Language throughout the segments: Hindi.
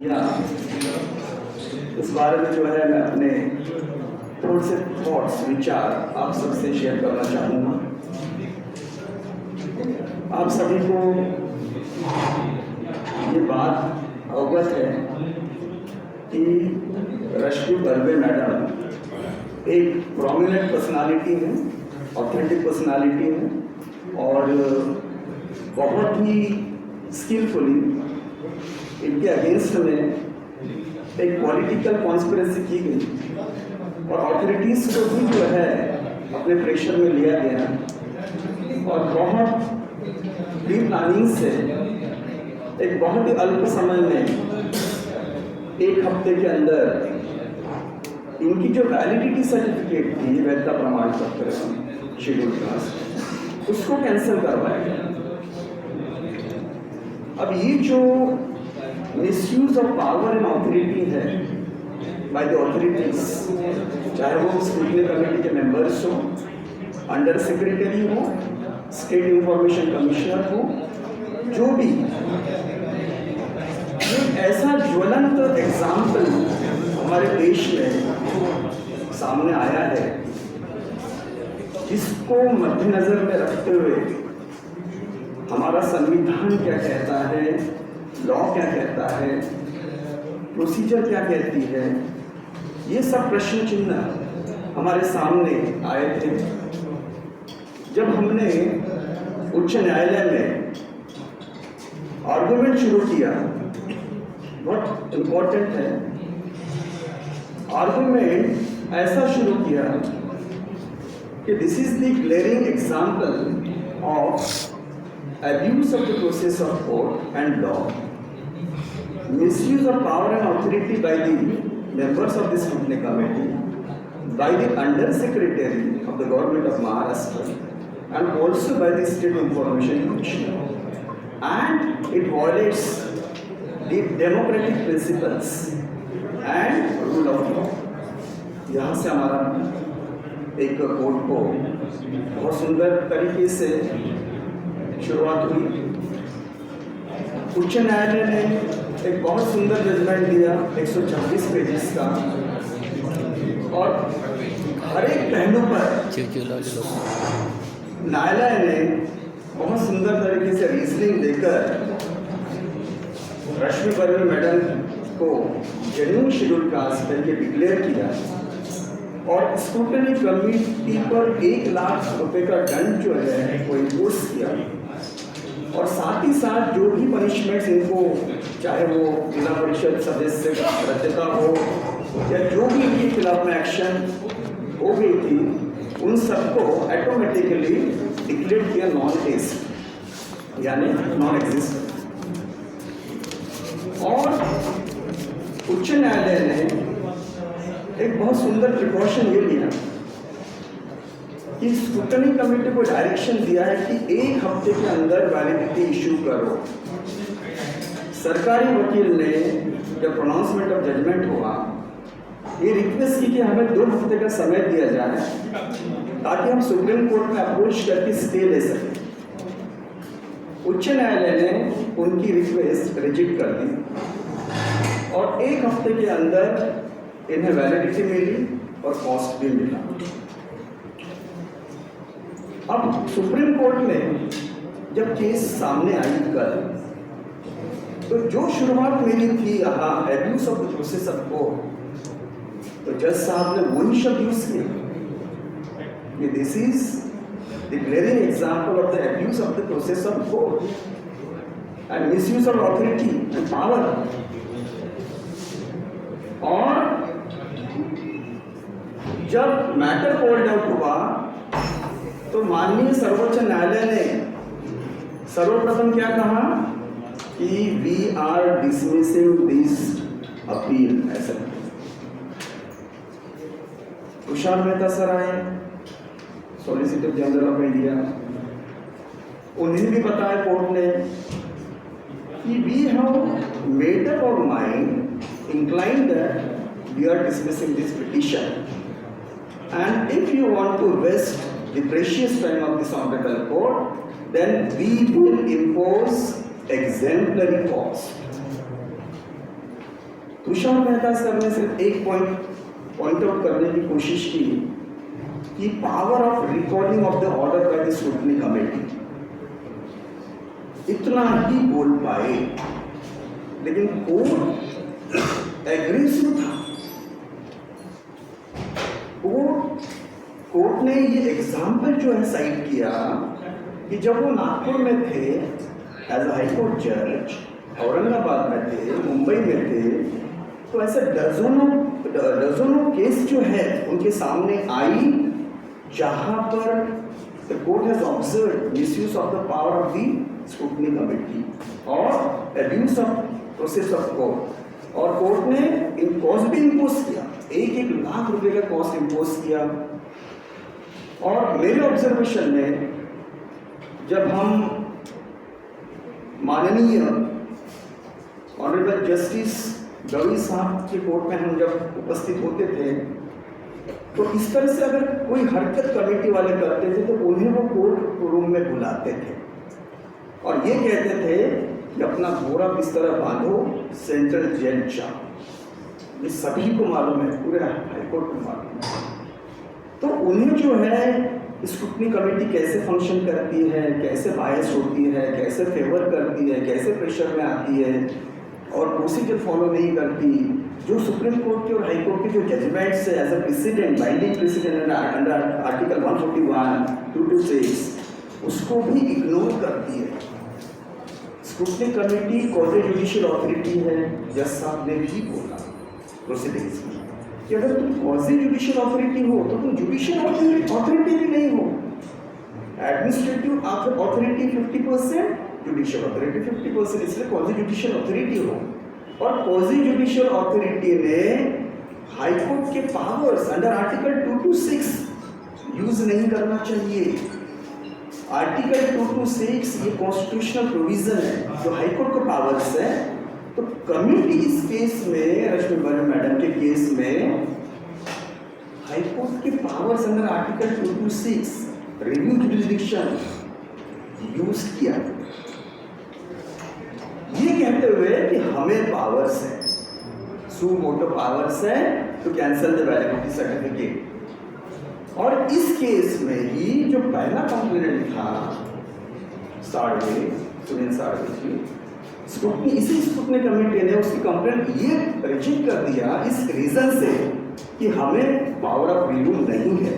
या इस बारे में जो है मैं अपने थोड़े से थॉट्स विचार आप सबसे शेयर करना चाहूँगा। आप सभी को ये बात अवगत है कि रश्मि बर्वे मैडम एक प्रोमिनेंट पर्सनालिटी है, ऑथेंटिक पर्सनालिटी है और बहुत ही स्किलफुली इनके अगेंस्ट में एक पॉलिटिकल कॉन्स्पिरेसी की गई और अथॉरिटीज को भी जो है अपने प्रेशर में लिया गया और बहुत डीप प्लानिंग से एक बहुत ही अल्प समय में एक हफ्ते के अंदर इनकी जो वैलिडिटी सर्टिफिकेट थी, वैधता प्रमाण पत्र शेड्यूल क्लास, उसको कैंसिल करवाया गया। अब ये जो misuse of power and authority है बाय द ऑथोरिटीज, चाहे वो स्क्रूटनी कमेटी के मेंबर्स हो, अंडर सेक्रेटरी हो, स्टेट इंफॉर्मेशन कमिश्नर हो, जो भी, एक ऐसा ज्वलंत एग्जाम्पल हमारे देश में सामने आया है जिसको मद्देनजर में रखते हुए हमारा संविधान क्या कहता है, लॉ क्या कहता है, प्रोसीजर क्या कहती है, ये सब प्रश्न चिन्ह हमारे सामने आए थे जब हमने उच्च न्यायालय में आर्गुमेंट शुरू किया। बहुत इम्पोर्टेंट है, आर्गुमेंट ऐसा शुरू किया कि this is the glaring example of abuse of the process of court and law, misuse of power and authority by the members of the scrutiny committee, by the under secretary of the government of Maharashtra, and also by the state information commissioner, and it violates the democratic principles and rule of law. यहाँ से हमारा एक कोर्ट को बहुत सुंदर तरीके से शुरुआत हुई। उच्च न्यायालय ने एक बहुत सुंदर जजमेंट दिया 126 पेजेस का और हर एक पहलू पर न्यायालय ने बहुत सुंदर तरीके से रीजनिंग देकर रश्मि बर्वे मैडम को जेन्युइन शेड्यूल कास्ट करके डिक्लेयर किया और स्क्रूटनी कमेटी पर 1 लाख रुपए का दंड जो है वो इम्पोज किया और साथ ही साथ जो भी पनिशमेंट्स इनको, चाहे वो जिला परिषद सदस्य का रद्दता हो या जो भी इनके खिलाफ में एक्शन हो गई थी, उन सबको ऑटोमेटिकली डिक्लेयर किया नॉन केस, यानी नॉन एग्जिस्टेंट। और उच्च न्यायालय ने एक बहुत सुंदर प्रिकॉशन ये लिया कि स्क्रूटनी कमेटी को डायरेक्शन दिया है कि 1 हफ्ते के अंदर वैलिडिटी इशू करो। सरकारी वकील ने जब प्रोनाउंसमेंट ऑफ जजमेंट हुआ, ये रिक्वेस्ट की कि हमें 2 हफ्ते का समय दिया जाए ताकि हम सुप्रीम कोर्ट में अप्रोच करके स्टे ले सकें। उच्च न्यायालय ने उनकी रिक्वेस्ट रिजेक्ट कर दी और 1 हफ्ते के अंदर इन्हें वैलिडिटी मिली और कॉस्ट भी मिला। अब सुप्रीम कोर्ट में जब केस सामने आई कल, तो जो शुरुआत मेरी थी यहाँ abuse of the process of court, तो जज साहब ने वही शब्द यूज किए कि this is the glaring example of the abuse of the process of court and misuse of authority and power. और जब मैटर कॉल्ड आउट हुआ तो माननीय सर्वोच्च न्यायालय ने सर्वप्रथम क्या कहा कि we are dismissing this appeal. ऐसा तुषार मेहता सर आए, सॉलिसिटर जनरल ऑफ इंडिया, उन्हें भी बताया कोर्ट ने कि we have made up our mind inclined that we are dismissing this petition and if you want to waste the precious time of this honorable court, then we will impose exemplary cost. Tushar Mehta sir ने सिर्फ एक पॉइंट आउट करने की कोशिश की कि power of recording of the order by the scrutiny committee, इतना ही बोल पाए, लेकिन कोर्ट एग्रेसिव था। कोर्ट ने ये एग्जाम्पल जो है साइट किया कि जब वो नागपुर में थे एज हाई कोर्ट जज, औरंगाबाद में थे, मुंबई में थे, तो ऐसे डजनों केस जो है उनके सामने आई जहां पर the court has observed misuse of the power of the scrutiny committee और abuse of process of court, और कोर्ट ने इन कॉस्ट भी इम्पोज किया, 1-1 लाख रुपए का कॉस्ट इम्पोज किया। और मेरे ऑब्जर्वेशन में जब हम माननीय ऑनरेबल जस्टिस गवई साहब के कोर्ट में हम जब उपस्थित होते थे, तो इस तरह से अगर कोई हरकत कमेटी वाले करते थे तो उन्हें वो कोर्ट रूम में बुलाते थे और ये कहते थे कि अपना बोरा बिस्तर बांधो, सेंट्रल जेल जाओ। ये सभी को मालूम है, पूरे हाईकोर्ट को मालूम है। तो उन्हें जो है स्क्रूटनी कमेटी कैसे फंक्शन करती है, कैसे बायस होती है, कैसे फेवर करती है, कैसे प्रेशर में आती है और प्रोसीजर फॉलो नहीं करती, जो सुप्रीम कोर्ट के और हाई कोर्ट के जो जजमेंट्स है as a precedent, binding precedent under article 141, 226, उसको भी इग्नोर करती है। Scrutiny committee quasi judicial authority है, जज साहब ने भी बोला प्रोसीडिंग्स में कि अगर तुम क्वाज़ी जुडिशियल अथॉरिटी हो तो तुम जुडिशियल अथॉरिटी भी नहीं हो। एडमिनिस्ट्रेटिव अथॉरिटी 50%, जुडिशियल अथॉरिटी 50%, इसलिए क्वाज़ी जुडिशियल अथॉरिटी हो। और क्वाज़ी जुडिशियल अथॉरिटी ने हाई कोर्ट के पावर्स अंडर आर्टिकल 226 यूज नहीं करना चाहिए। आर्टिकल 226 ये कॉन्स्टिट्यूशनल प्रोविजन है जो हाई कोर्ट को पावर्स है। तो कमिटी इस केस में, रश्मि बर्मा मैडम के केस में, हाई कोर्ट के powers under article 226 review jurisdiction use किया, ये कहते हुए कि हमें पावर्स है, सू मोटो पावर्स है to cancel the validity certificate. और इस केस में ही जो पहला कंप्लेंट था साड़वे, सुनील साड़वे की, स्क्रूटनी, इसी स्क्रूटनी कमेटी ने उसकी कंप्लेंट ये रिजेक्ट कर दिया इस रीजन से कि हमें पावर ऑफ रिव्यू नहीं है,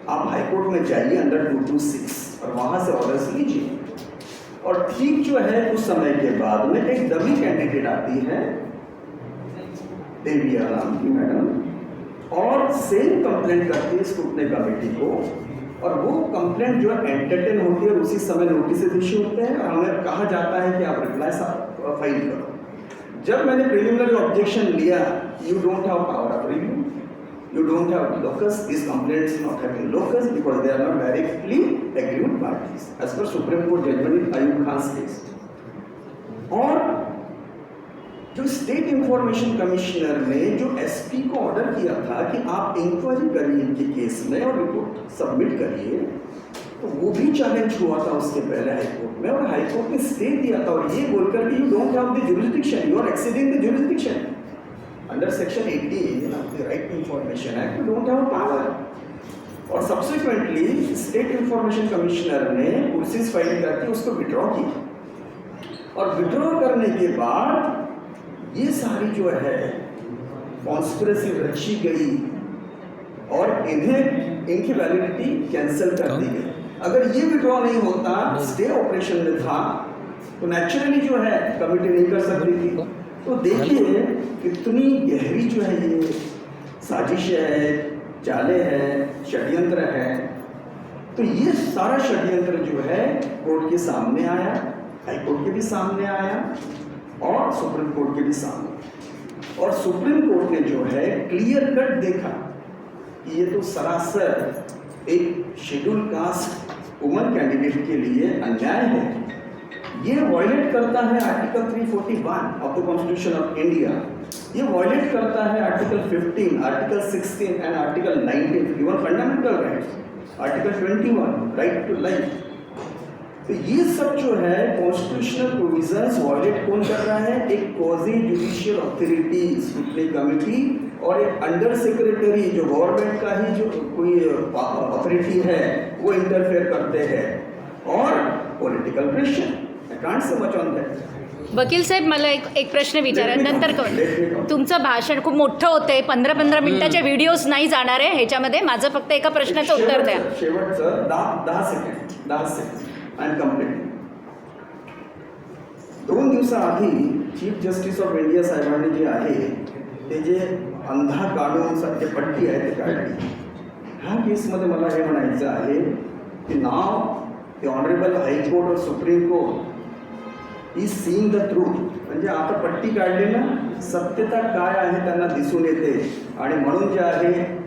आप हाई कोर्ट में जाइए अंडर 226 और वहां से ऑर्डर्स लीजिए। और ठीक जो है उस समय के बाद में एक डमी कैंडिडेट आती है देविया नाम की मैडम, और सेम कंप्लेंट करती है स्क्रूटनी कमेटी को, और वो कंप्लेंट जो है एंटरटेन होती है और उसी समय नोटिस इश्यू होते हैं और हमें कहा जाता है कि आप रिप्लाई फाइल करो। जब मैंने प्रिलिमिनरी ऑब्जेक्शन लिया, you don't have power of review, you don't have locus, these complaints not having locus because they are not directly aggrieved parties as per Supreme Court judgment in Ayub Khan's case। और जो स्टेट इंफॉर्मेशन कमिश्नर ने जो एसपी को ऑर्डर किया था कि आप इंक्वायरी करिए इनके केस में और रिपोर्ट सबमिट करिए, तो वो भी चैलेंज हुआ था उसके पहले हाईकोर्ट में, और हाईकोर्ट ने स्टे दिया था और ये बोलकर कि you don't have the jurisdiction, you are exceeding the jurisdiction under section 18 of the right to information act, you don't have power. और सब्सिक्वेंटली स्टेट इंफॉर्मेशन कमिश्नर ने केसेस फाइल करके उसको विड्रॉ किया, और विड्रॉ करने के बाद ये सारी जो है कॉन्स्पिरेसी रची गई और इन्हें इनकी वैलिडिटी कैंसिल कर दी गई। अगर ये विड्रॉ नहीं होता, स्टे ऑपरेशन में था, तो नेचुरली जो है कमिटी नहीं कर सकती थी। तो देखिए कितनी गहरी जो है ये साजिश है, चाले है, षड्यंत्र है। तो ये सारा षड्यंत्र जो है कोर्ट के सामने आया, हाई कोर्ट के भी सामने आया और सुप्रीम कोर्ट के भी सामने, और सुप्रीम कोर्ट ने जो है क्लियर कट देखा कि ये तो सरासर एक शेड्यूल कास्ट वुमन कैंडिडेट के लिए अन्याय है। ये वायलेट करता है article 341 of the constitution of India, ये वायलेट करता है article 15, article 16 and article 19, even fundamental rights, article 21 right to life. तो ये सब जो है कॉन्स्टिट्यूशनल प्रोविजंस वायलेट कौन कर रहा है? एक quasi judicial authority scrutiny committee और एक अंडर सेक्रेटरी जो गवर्नमेंट का ही जो कोई अथॉरिटी है वो इंटरफेयर करते हैं और political pressure. I can't say much on that. वकील साहेब मला एक प्रश्न विचारा नंतर तुमचं भाषण खूप मोठं होतंय 15-15 मिनिटाचे व्हिडिओज नाही जाणार आहे ह्याच्यामध्ये. माझं फक्त एका प्रश्नाचं उत्तर द्या. शेवटचं 10 सेकंड आणि कंप्लीट. 2 दिवसाआधी चीफ जस्टिस ऑफ इंडिया साहेबांनी जे आहे ते जे अंधा कानून सारखे पट्टी आहे ते काढली. ह्या केसमध्ये मला हे म्हणायचं आहे की नाव द ऑनरेबल हायकोर्ट और supreme court is seeing the truth. म्हणजे आता पट्टी काढली ना, सत्यता काय आहे त्यांना दिसून येते. आणि म्हणून जे आहे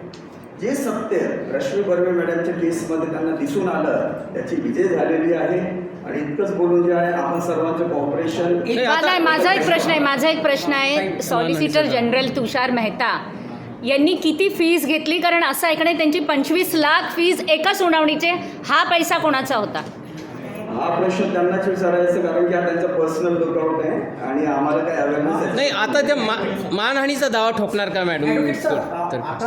जे सत्य रश्मी बर्वे मॅडमच्या केसमध्ये त्यांना दिसून आलं त्याची विजय झालेली आहे. आणि इतकंच बोलून जे आहे आपण सर्वांचं कॉपरेशन. माझा एक प्रश्न आहे सॉलिसिटर जनरल तुषार मेहता यांनी किती फीज घेतली? कारण असं ऐकणे त्यांची 25 लाख फीज एका सुनावणीचे. हा पैसा कोणाचा होता? हा प्रश्न त्यांनाच विचारायचं, कारण की हा त्यांचा पर्सनल लुकआउट आहे आणि आम्हाला काही अवेअरनेस नाही. आता त्या मानहानीचा दावा ठोकणार का मॅडम?